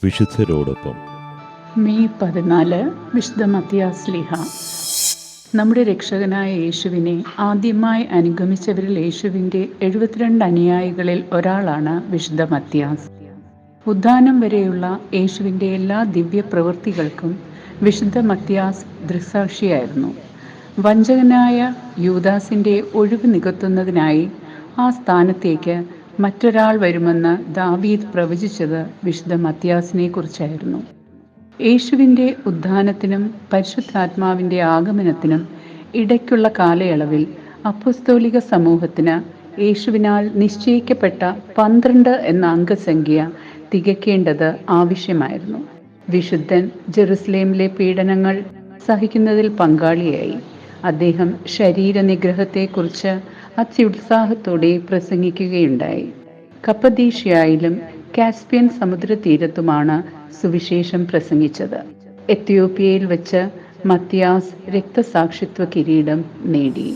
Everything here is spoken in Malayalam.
വിശുദ്ധരോടൊപ്പം. മെയ് 14 വിശുദ്ധ മത്തിയാസ് ശ്ലീഹ. നമ്മുടെ രക്ഷകനായ യേശുവിനെ ആദ്യമായി അനുഗമിച്ചവരിൽ യേശുവിൻ്റെ 72 അനുയായികളിൽ ഒരാളാണ് വിശുദ്ധ മത്തിയാസ്. ഉദ്ധാനം വരെയുള്ള യേശുവിൻ്റെ എല്ലാ ദിവ്യ പ്രവൃത്തികൾക്കും വിശുദ്ധ മത്തിയാസ് ദൃക്സാക്ഷിയായിരുന്നു. വഞ്ചകനായ യൂദാസിൻ്റെ ഒഴിവ് നികത്തുന്നതിനായി ആ സ്ഥാനത്തേക്ക് മറ്റൊരാൾ വരുമെന്ന് ദാവീദ് പ്രവചിച്ചത് വിശുദ്ധ മത്തിയാസിനെ കുറിച്ചായിരുന്നു. യേശുവിൻ്റെ ഉദ്ധാനത്തിനും പരിശുദ്ധാത്മാവിൻ്റെ ആഗമനത്തിനും ഇടയ്ക്കുള്ള കാലയളവിൽ അപ്പസ്തോലിക സമൂഹത്തിന് യേശുവിനാൽ നിശ്ചയിക്കപ്പെട്ട 12 എന്ന അംഗസംഖ്യ തികയ്ക്കേണ്ടത് ആവശ്യമായിരുന്നു. വിശുദ്ധൻ ജെറുസലേമിലെ പീഡനങ്ങൾ സഹിക്കുന്നതിൽ പങ്കാളിയായി. അദ്ദേഹം ശരീരനിഗ്രഹത്തെക്കുറിച്ച് അത്യുത്സാഹത്തോടെ പ്രസംഗിക്കുകയുണ്ടായി. കപ്പദീഷ്യയിലും കാസ്പിയൻ സമുദ്രതീരത്തുമാണ് സുവിശേഷം പ്രസംഗിച്ചത്. എത്യോപ്യയിൽ വെച്ച് മത്തിയാസ് രക്തസാക്ഷിത്വ കിരീടം നേടി.